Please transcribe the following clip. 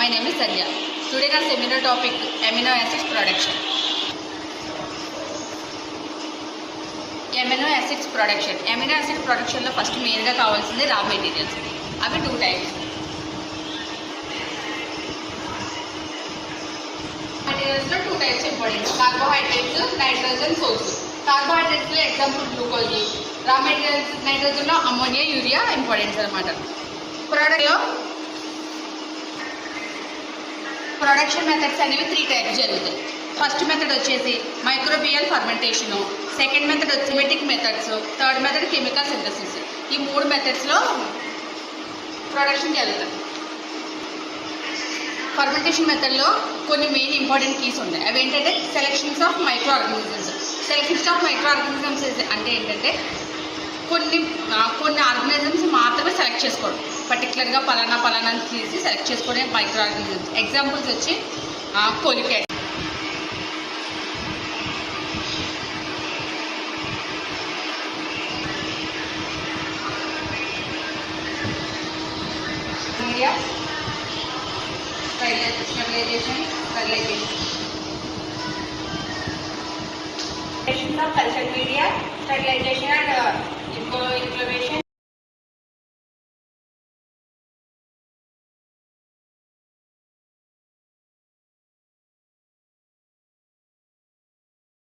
My name is Sandhya. Today our seminar topic amino acids production. Amino acids production. Amino acid production lo first main ga kavalsindi raw materials. Avi two types. Materials lo two types important. Carbohydrates, nitrogen, sulfur. Carbohydrates lo example glucose. Raw materials nitrogen lo ammonia, urea important anamata. Product lo production methods అనేవి 3 types జరుగుతాయి. First method వచ్చేసి microbial fermentation, second method సిమెటిక్ methods, third method chemical synthesis. ఈ 3 మెథడ్స్లో production జరుగుతుంది. Fermentation మెథడ్లో కొన్ని main important keys ఉన్నాయి. అవి ఏంటంటే selections of micro organisms. Selections of micro organisms అంటే ఏంటంటే కొన్ని ఆర్గానిజమ్స్ మాత్రమే సెలెక్ట్ చేసుకోవడం. పర్టికులర్గా పలానా తీసి సెలెక్ట్ చేసుకునే మైక్రో ఆర్గానిజమ్స్. ఎగ్జాంపుల్స్ వచ్చి కోలికేట్, media, sterilisation of cultured media, sterilization and